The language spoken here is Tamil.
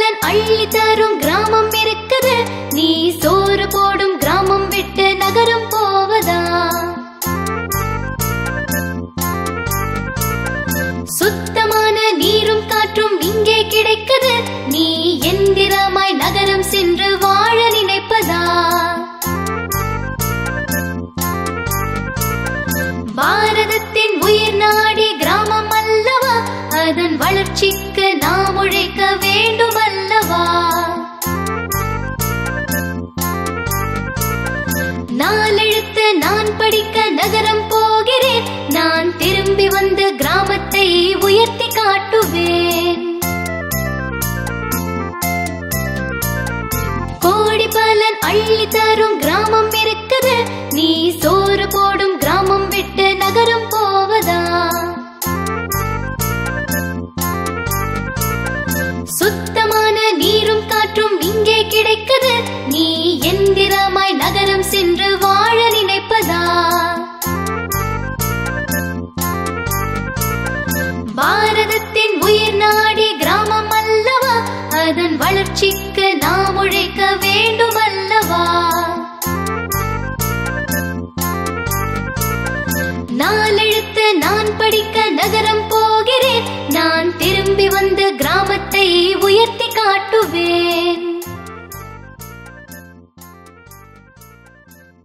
பலன் அள்ளி தரும் கிராமம் இருக்குது. நீ சோறு போடும் கிராமம் விட்டு நகரம் போவதா? சுத்தமான நீரும் காற்றும் இங்கே கிடைக்குது. நீ எந்திரமாய் நகரம் சென்று வாழ நினைப்பதா? பாரதத்தின் உயிர் நாடி கிராமம் அல்லவா? அதன் வளர்ச்சிக்கு நாம் உழைக்க வேண்டும் அல்லவா? நாலெழுத்து நான் படிக்க நகரம் போகிறேன். நான் திரும்பி வந்து கிராமத்தை உயர்த்தி காட்டுவேன். கோடி பலன் அள்ளி தரும் கிராமம் இருக்குது. நீ சோறு போடும் கிராமம் விட்டு நகரம் போவதா? சுத்தமான நீரும் காற்றும் இங்கே கிடைக்குது. நீ எந்திரமாய் நகரம் சென்று வாழ நினைப்பதா? பாரதத்தின் உயிர் நாடி கிராமம் அல்லவா? அதன் வளர்ச்சிக்கு நாம் உழைக்க வேண்டும் அல்லவா? நாலெழுத்து நான் படிக்க நகரம்